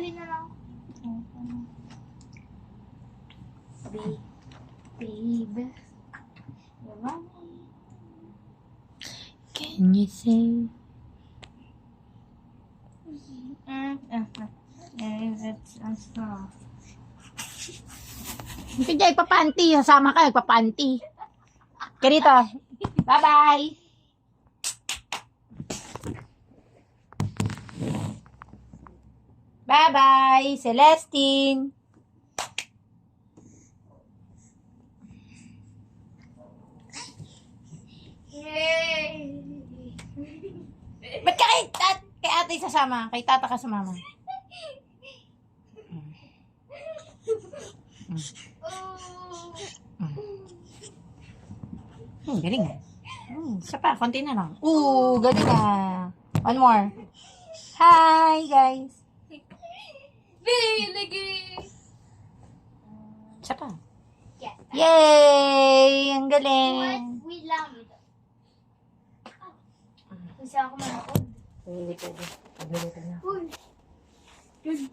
Bili na lang. Babe. Can you say? Hindi ka ipapanti. Sasama ka, ipapanti. Kaya dito. Bye-bye. Bye-bye, Celestine. Yay! Ba't ka kay ate sasama? Kay tata ka sumama? Galing ah. Isa pa, konti na lang. Galing ah. One more. Hi, guys. Lagi! Isa pa. Yes. Yay! Ang galing. Wait lang. Kasi ako manood. Pwede. Pwede na. Uy. Yun.